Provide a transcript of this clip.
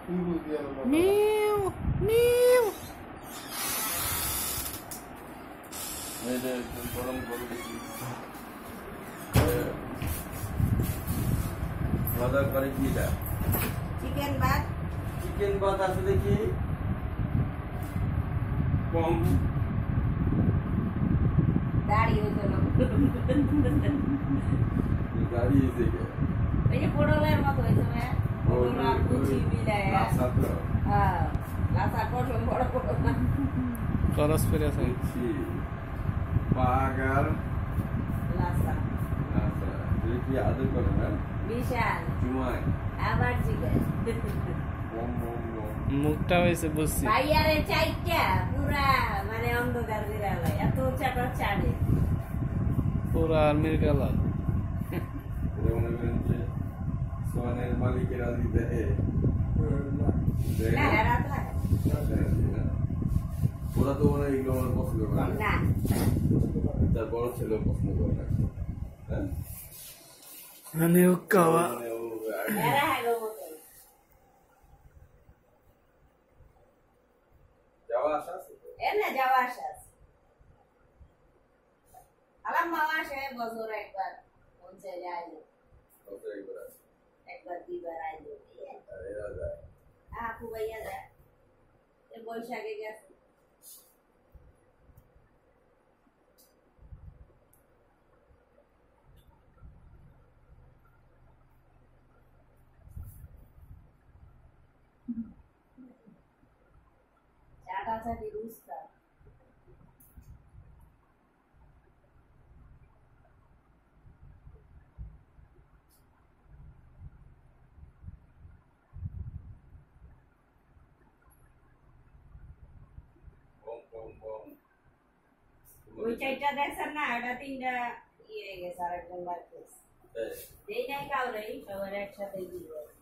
new new গরম করে দেখি খাওয়া করে কি এটা চিকেন ভাত আসলে কি কম দাঁড়িয়ে হতো না গাড়ি এসে এই যে পটলের মতো হয়েছে পটল আর কুচি মিলায় হ্যাঁ লাসা পটল বড় পটল না করস ফিরে আছে পাগার লাসা কি আদর করে না বিশাল জুমাই আবার জিগে মুখটা হয়েছে বুঝছি ভাইয়ারে চাইটা পুরা মানে অন্ধকার বিড়ালে এত চাটা চাড়ে পুরা আর্মির কালার মনে করেন যে সোয়ানের মালিকেরা দিতে ওরা তো মনে হয় এগুলো আমার পছন্দ করে না তার বড় ছেলেও পছন্দ করে না মানে ও কাওয়া যাওয়া আসা আছে যাওয়া আসা আছে আমার মামা আসে বছর একবার পৌঁছে যায় একবার দুইবার আইলো আপু ভাইয়া যায় বৈশাখে গেছে চাটা চাটি রুস্তা ওই চারটা দেখছেন না এটা তিনটা ইয়ে গেছে আর একজন বাড়তেছে এই নাই কাউরে সবার একসাথে দিয়ে